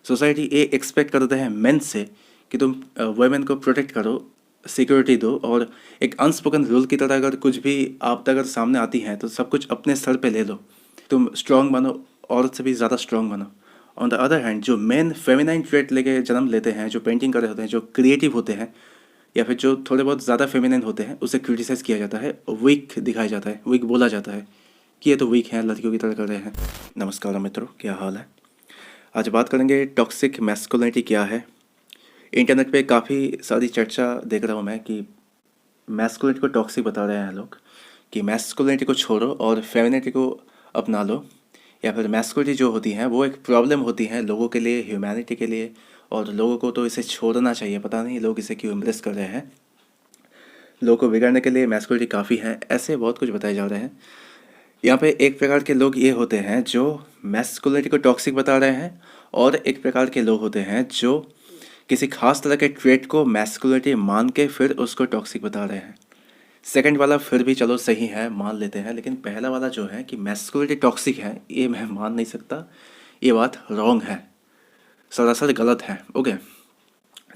Society ये expect करते हैं मेन से कि तुम वुमेन को प्रोटेक्ट करो, सिक्योरिटी दो, और एक अनस्पोकन रूल की तरह अगर कुछ भी आपदा अगर सामने आती है तो सब कुछ अपने सर पे ले लो, तुम स्ट्रांग बनो, औरत से भी ज़्यादा स्ट्रांग बनो। ऑन द अदर हैंड जो मेन फेमिनाइन ट्रेट लेके जन्म लेते हैं, जो पेंटिंग कर रहे होते हैं, जो क्रिएटिव होते हैं, या फिर जो थोड़े बहुत ज़्यादा फेमिनाइन होते हैं, उसे क्रिटिसाइज़ किया जाता है, वीक दिखाया जाता है, वीक बोला जाता है कि ये तो वीक है, लड़कियों की तरह कर रहे हैं। नमस्कार मित्रों, क्या हाल है? आज बात करेंगे टॉक्सिक मैस्कुलिनिटी क्या है। इंटरनेट पे काफ़ी सारी चर्चा देख रहा हूँ मैं कि मैस्कुलिनिटी को टॉक्सिक बता रहे हैं लोग, कि मैस्कुलिनिटी को छोड़ो और फेमिनिटी को अपना लो, या फिर मैस्कुलिनिटी जो होती है वो एक प्रॉब्लम होती है लोगों के लिए, ह्यूमैनिटी के लिए, और लोगों को तो इसे छोड़ना चाहिए। पता नहीं लोग इसे क्यों इम्प्रेस कर रहे हैं, लोगों को बिगाड़ने के लिए मैस्कुलिनिटी काफ़ी है, ऐसे बहुत कुछ बताए जा रहे हैं। यहाँ पे एक प्रकार के लोग ये होते हैं जो मैस्कुलिनिटी को टॉक्सिक बता रहे हैं, और एक प्रकार के लोग होते हैं जो किसी खास तरह के ट्रेट को मैस्कुलिनिटी मान के फिर उसको टॉक्सिक बता रहे हैं। सेकंड वाला फिर भी चलो सही है, मान लेते हैं, लेकिन पहला वाला जो है कि मैस्कुलिनिटी टॉक्सिक है, ये मैं मान नहीं सकता। ये बात रॉन्ग है, सरासर गलत है। Okay,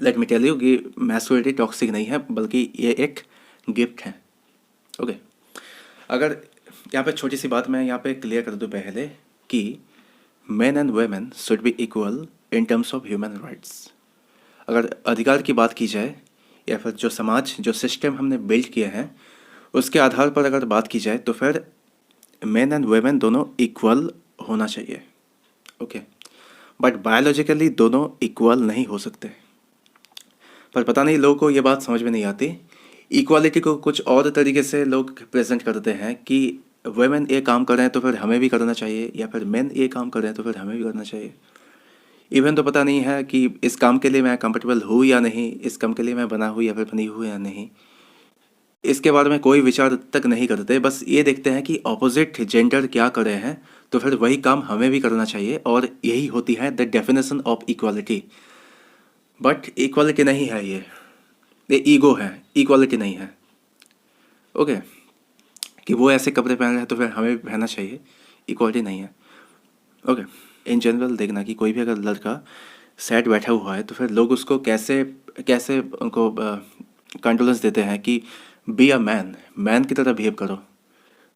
let me tell you कि मैस्कुलिनिटी टॉक्सिक नहीं है, बल्कि ये एक गिफ्ट है। ओके, अगर यहाँ पे छोटी सी बात मैं यहाँ पे क्लियर कर दूँ पहले कि main and women should be equal in terms of human rights. अगर अधिकार की बात की जाए, या फिर जो समाज, जो सिस्टम हमने बिल्ड किया है, उसके आधार पर अगर बात की जाए तो फिर मेन एंड वेमेन दोनों इक्वल होना चाहिए। ओके, बट बायोलॉजिकली दोनों इक्वल नहीं हो सकते। पर पता नहीं लोगों को ये बात समझ में नहीं आती। इक्वालिटी को कुछ और तरीके से लोग प्रेजेंट करते हैं कि वेमेन ये काम कर रहे हैं तो फिर हमें भी करना चाहिए, या फिर मेन ये काम कर रहे हैं तो फिर हमें भी करना चाहिए। इवन तो पता नहीं है कि इस काम के लिए मैं कंफर्टेबल हूँ या नहीं, इस काम के लिए मैं बना हूँ या फिर बनी हूँ या नहीं, इसके बारे में कोई विचार तक नहीं करते। बस ये देखते हैं कि ऑपोजिट जेंडर क्या कर रहे हैं तो फिर वही काम हमें भी करना चाहिए, और यही होती है the definition of equality. But equality नहीं है ये ईगो है, इक्वालिटी नहीं है। ओके, कि वो ऐसे कपड़े पहन रहे हैं तो फिर हमें भी पहनना चाहिए, इक्वालिटी नहीं है। ओके, इन जनरल देखना कि कोई भी अगर लड़का सैड बैठा हुआ है तो फिर लोग उसको कैसे कैसे उनको कंडोलेंस देते हैं कि बी अ मैन, मैन की तरह बिहेव करो,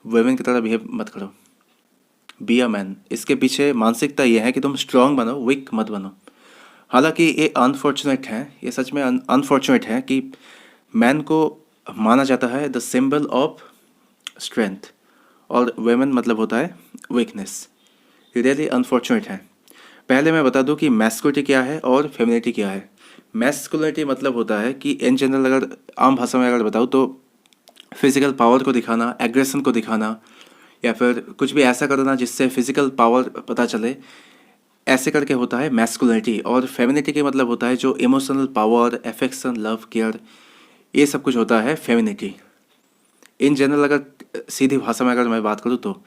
वुमेन की तरह बिहेव मत करो, बी अ मैन। इसके पीछे मानसिकता ये है कि तुम स्ट्रांग बनो, वीक मत बनो। हालांकि ये अनफॉर्चुनेट है, ये सच में अनफॉर्चुनेट है कि मैन को माना जाता है द सिंबल ऑफ स्ट्रेंथ, और वेमेन मतलब होता है वीकनेस। ये रियली अनफॉर्चुनेट है। पहले मैं बता दूं कि मैस्कुलिनिटी क्या है और फेमिनिटी क्या है। मैस्कुलिनिटी मतलब होता है कि इन जनरल अगर आम भाषा में अगर बताऊं तो फिजिकल पावर को दिखाना, एग्रेशन को दिखाना, या फिर कुछ भी ऐसा करना जिससे फिजिकल पावर पता चले, ऐसे करके होता है मैस्कुलिनिटी। और फेमिनिटी के मतलब होता है जो emotional power, affection, love, care, ये सब कुछ होता है फेमिनिटी। इन जनरल अगर सीधी भाषा में अगर मैं बात करूँ तो।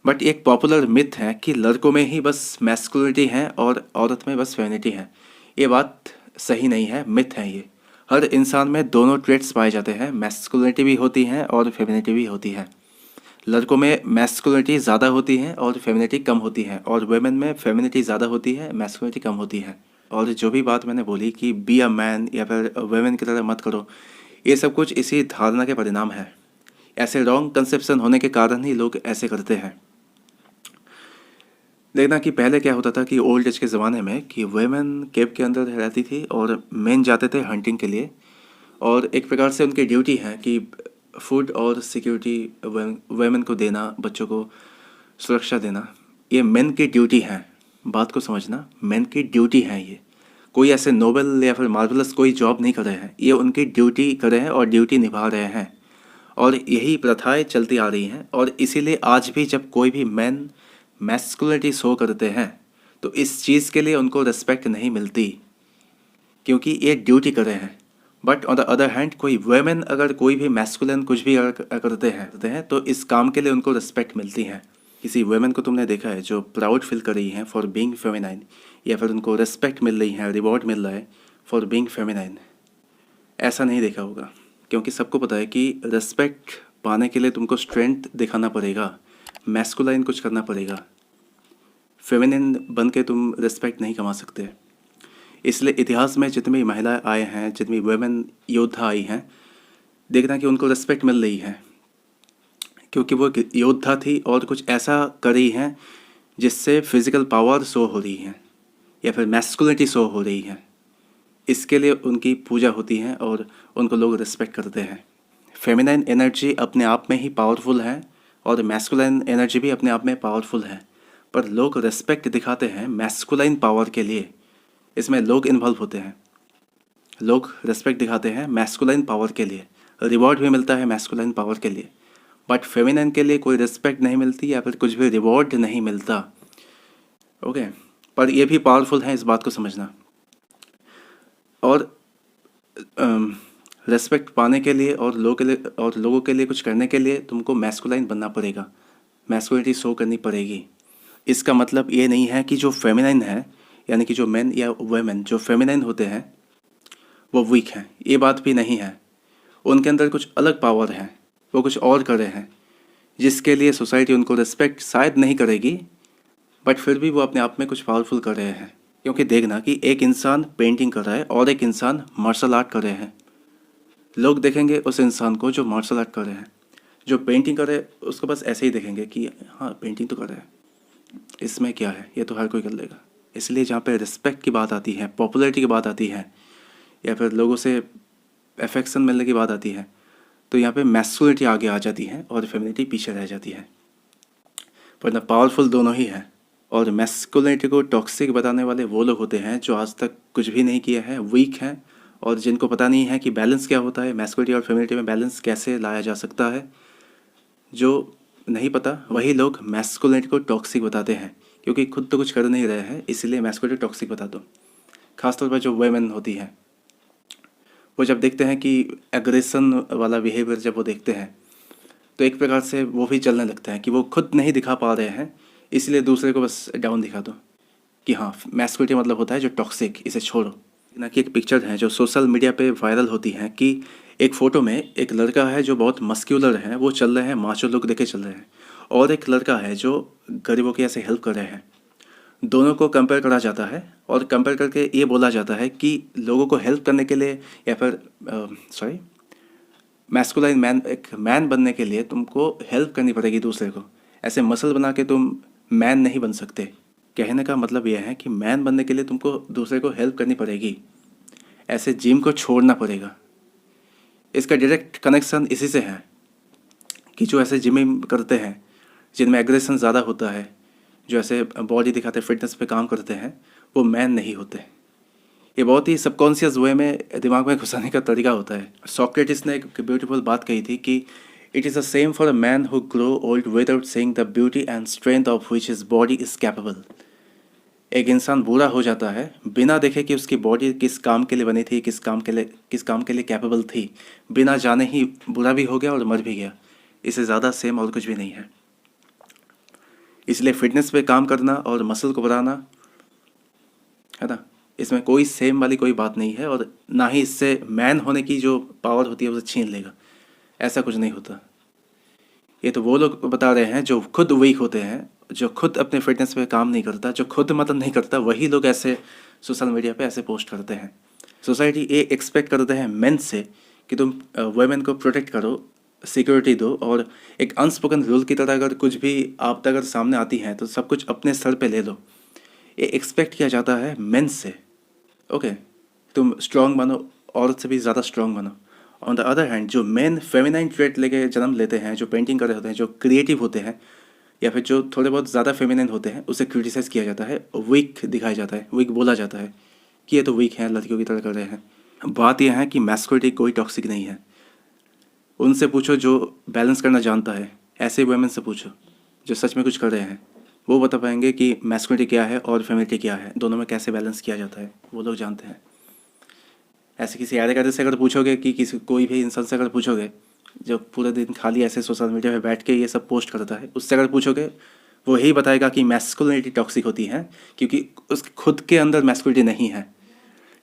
बट एक पॉपुलर मिथ है कि लड़कों में ही बस मैस्कुलिनिटी है और औरत में बस फेमिनिटी है। ये बात सही नहीं है, मिथ है ये। हर इंसान में दोनों ट्रेट्स पाए जाते हैं, मैस्कुलिनिटी भी होती है और फेमिनिटी भी होती है। लड़कों में मैस्कुलिनिटी ज़्यादा होती है और फेमिनिटी कम होती है, और वुमेन में फेमिनिटी ज़्यादा होती है, मैस्कुलिनिटी कम होती है। और जो भी बात मैंने बोली कि बी अ मैन या फिर वुमेन की तरह मत करो, ये सब कुछ इसी धारणा के परिणाम है। ऐसे रॉन्ग कंसेप्शन होने के कारण ही लोग ऐसे करते हैं। देखना कि पहले क्या होता था कि ओल्ड एज के ज़माने में कि वुमेन केव के अंदर रहती थी और मेन जाते थे हंटिंग के लिए, और एक प्रकार से उनकी ड्यूटी है कि फूड और सिक्योरिटी वुमेन को देना, बच्चों को सुरक्षा देना, ये मेन की ड्यूटी है। बात को समझना, मेन की ड्यूटी है ये। कोई ऐसे नोबल या फिर मार्वलस कोई जॉब नहीं कर रहे हैं, ये उनकी ड्यूटी कर रहे हैं और ड्यूटी निभा रहे हैं। और यही प्रथाएं चलती आ रही हैं, और इसीलिए आज भी जब कोई भी मैन मैस्कुलिनिटी शो करते हैं तो इस चीज़ के लिए उनको रिस्पेक्ट नहीं मिलती, क्योंकि ये ड्यूटी कर रहे हैं। But on the other hand कोई वुमेन अगर कोई भी मैस्कुलिन कुछ भी अगर करते हैं तो इस काम के लिए उनको रिस्पेक्ट मिलती है। किसी वुमेन को तुमने देखा है जो प्राउड फील कर रही हैं फॉर बीइंग फेमिनाइन, या फिर उनको रिस्पेक्ट मिल रही है, रिवॉर्ड मिल रहा है फॉर बीइंग फेमिनाइन? ऐसा नहीं देखा होगा, क्योंकि सबको पता है कि रिस्पेक्ट पाने के लिए तुमको स्ट्रेंथ दिखाना पड़ेगा, मैस्कुलाइन कुछ करना पड़ेगा। फेमिनिन बन के तुम रिस्पेक्ट नहीं कमा सकते। इसलिए इतिहास में जितनी भी महिलाएं आए हैं, जितनी वुमेन योद्धा आई हैं, देखना कि उनको रिस्पेक्ट मिल रही है, क्योंकि वो एक योद्धा थी और कुछ ऐसा कर रही हैं जिससे फिजिकल पावर शो हो रही है या फिर मैस्कुलिनिटी शो हो रही है। इसके लिए उनकी पूजा होती है और उनको लोग रिस्पेक्ट करते हैं। फेमिनाइन एनर्जी अपने आप में ही पावरफुल है और मैस्कुलाइन एनर्जी भी अपने आप में पावरफुल है, पर लोग रिस्पेक्ट दिखाते हैं मैस्कुलाइन पावर के लिए। इसमें लोग इन्वॉल्व होते हैं, लोग रिस्पेक्ट दिखाते हैं मैस्कुलाइन पावर के लिए, रिवॉर्ड भी मिलता है मैस्कुलाइन पावर के लिए, बट फेमिनाइन के लिए कोई रिस्पेक्ट नहीं मिलती या फिर कुछ भी रिवॉर्ड नहीं मिलता। ओके, पर ये भी पावरफुल है, इस बात को समझना। और रेस्पेक्ट पाने के लिए और लोगों के लिए कुछ करने के लिए तुमको मैस्कुलाइन बनना पड़ेगा, मैस्कुलिनिटी शो करनी पड़ेगी। इसका मतलब ये नहीं है कि जो फेमिनाइन है, यानी कि जो मेन या वुमेन जो फेमिनाइन होते हैं वो वीक हैं, ये बात भी नहीं है। उनके अंदर कुछ अलग पावर है, वो कुछ और कर रहे हैं जिसके लिए सोसाइटी उनको रिस्पेक्ट शायद नहीं करेगी, बट फिर भी वो अपने आप में कुछ पावरफुल कर रहे हैं। क्योंकि देखना कि एक इंसान पेंटिंग कर रहा है और एक इंसान मार्शल आर्ट कर रहे हैं, लोग देखेंगे उस इंसान को जो मार्शल आर्ट कर रहे हैं। जो पेंटिंग कर रहे हैं उसको बस ऐसे ही देखेंगे कि हाँ पेंटिंग तो कर रहे हैं, इसमें क्या है, ये तो हर कोई कर लेगा। इसलिए जहाँ पे रिस्पेक्ट की बात आती है, पॉपुलैरिटी की बात आती है, या फिर लोगों से अफेक्शन मिलने की बात आती है, तो यहाँ पे मैस्कुलिनिटी आगे आ जाती है और फेमिनिटी पीछे रह जाती है। वरना पावरफुल दोनों ही है। और मैस्कुलिनिटी को टॉक्सिक बताने वाले वो लोग होते हैं जो आज तक कुछ भी नहीं किया है, वीक हैं, और जिनको पता नहीं है कि बैलेंस क्या होता है, मैस्कुलिनिटी और फेमिनिटी में बैलेंस कैसे लाया जा सकता है। जो नहीं पता वही लोग मैस्कुलिनिटी को टॉक्सिक बताते हैं, क्योंकि खुद तो कुछ कर नहीं रहे हैं, इसलिए मैस्कुलिनिटी टॉक्सिक बता दो। खासतौर पर जो वुमेन होती है, वो जब देखते हैं कि एग्रेशन वाला बिहेवियर जब वो देखते हैं तो एक प्रकार से वो भी चलने लगता है कि वो खुद नहीं दिखा पा रहे हैं, इसलिए दूसरे को बस डाउन दिखा दो कि हाँ मैस्कुलिनिटी मतलब होता है जो टॉक्सिक, इसे छोड़ो ना। कि एक पिक्चर है जो सोशल मीडिया पे वायरल होती है कि एक फ़ोटो में एक लड़का है जो बहुत मस्क्यूलर है, वो चल रहे हैं, माचो लुक देके चल रहे हैं, और एक लड़का है जो गरीबों की ऐसे हेल्प कर रहे हैं। दोनों को कंपेयर करा जाता है और कंपेयर करके ये बोला जाता है कि लोगों को हेल्प करने के लिए या फिर मैस्कुलाइन मैन, एक मैन बनने के लिए तुमको हेल्प करनी पड़ेगी दूसरे को। ऐसे मसल बना के तुम मैन नहीं बन सकते। कहने का मतलब यह है कि मैन बनने के लिए तुमको दूसरे को हेल्प करनी पड़ेगी, ऐसे जिम को छोड़ना पड़ेगा। इसका डायरेक्ट कनेक्शन इसी से है कि जो ऐसे जिम करते हैं जिनमें एग्रेशन ज़्यादा होता है, जो ऐसे बॉडी दिखाते फिटनेस पे काम करते हैं, वो मैन नहीं होते। ये बहुत ही सबकॉन्शियस वे में दिमाग में घुसाने का तरीका होता है। सॉक्रेटिस ने एक ब्यूटीफुल बात कही थी कि it is the same for a man who grow old without seeing the beauty and strength of which his body is capable. एक इंसान बूढ़ा हो जाता है बिना देखे कि उसकी बॉडी किस काम के लिए बनी थी, किस काम के लिए कैपेबल थी, बिना जाने ही बूढ़ा भी हो गया और मर भी गया। इससे ज़्यादा सेम और कुछ भी नहीं है। इसलिए फिटनेस पे काम करना और मसल को बढ़ाना है ना, इसमें कोई सेम वाली कोई बात नहीं है, और ना ही इससे मैन होने की जो पावर होती है उसे छीन लेगा, ऐसा कुछ नहीं होता। ये तो वो लोग बता रहे हैं जो खुद वीक होते हैं, जो खुद अपने फिटनेस पे काम नहीं करता, जो खुद मतलब नहीं करता, वही लोग ऐसे सोशल मीडिया पे ऐसे पोस्ट करते हैं। सोसाइटी ये एक्सपेक्ट करते हैं मेन से कि तुम वुमेन को प्रोटेक्ट करो, सिक्योरिटी दो, और एक अनस्पोकन रूल की तरह अगर कुछ भी आपदा अगर सामने आती है तो सब कुछ अपने सर पे ले लो। ये एक्सपेक्ट किया जाता है मेन से। ओके, तुम स्ट्रांग बनो, औरत से भी ज़्यादा स्ट्रांग बनो। ऑन द अदर हैंड जो मेन फेमिनाइन ट्रेट लेके जन्म लेते हैं, जो पेंटिंग कर रहे होते हैं, जो क्रिएटिव होते हैं, या फिर जो थोड़े बहुत ज़्यादा फेमिनाइन होते हैं, उसे क्रिटिसाइज़ किया जाता है, वीक दिखाया जाता है, वीक बोला जाता है कि ये तो वीक हैं, लड़कियों की तरह कर रहे हैं। बात यह है कि मैस्कुलिनिटी कोई टॉक्सिक नहीं है। उनसे पूछो जो बैलेंस करना जानता है, ऐसे वुमेन से पूछो जो सच में कुछ कर रहे हैं, वो बता पाएंगे कि मैस्कुलिनिटी क्या है और फेमिनिटी क्या है, दोनों में कैसे बैलेंस किया जाता है, वो लोग जानते हैं। ऐसे किसी आधे से अगर पूछोगे कि किसी कोई भी इंसान से अगर पूछोगे जो पूरे दिन खाली ऐसे सोशल मीडिया पे बैठ के ये सब पोस्ट करता है, उससे अगर पूछोगे वो यही बताएगा कि मैस्कुलिनिटी टॉक्सिक होती है, क्योंकि उसके खुद के अंदर मैस्कुलिनिटी नहीं है,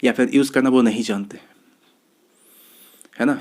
या फिर यूज़ करना वो नहीं जानते, है ना।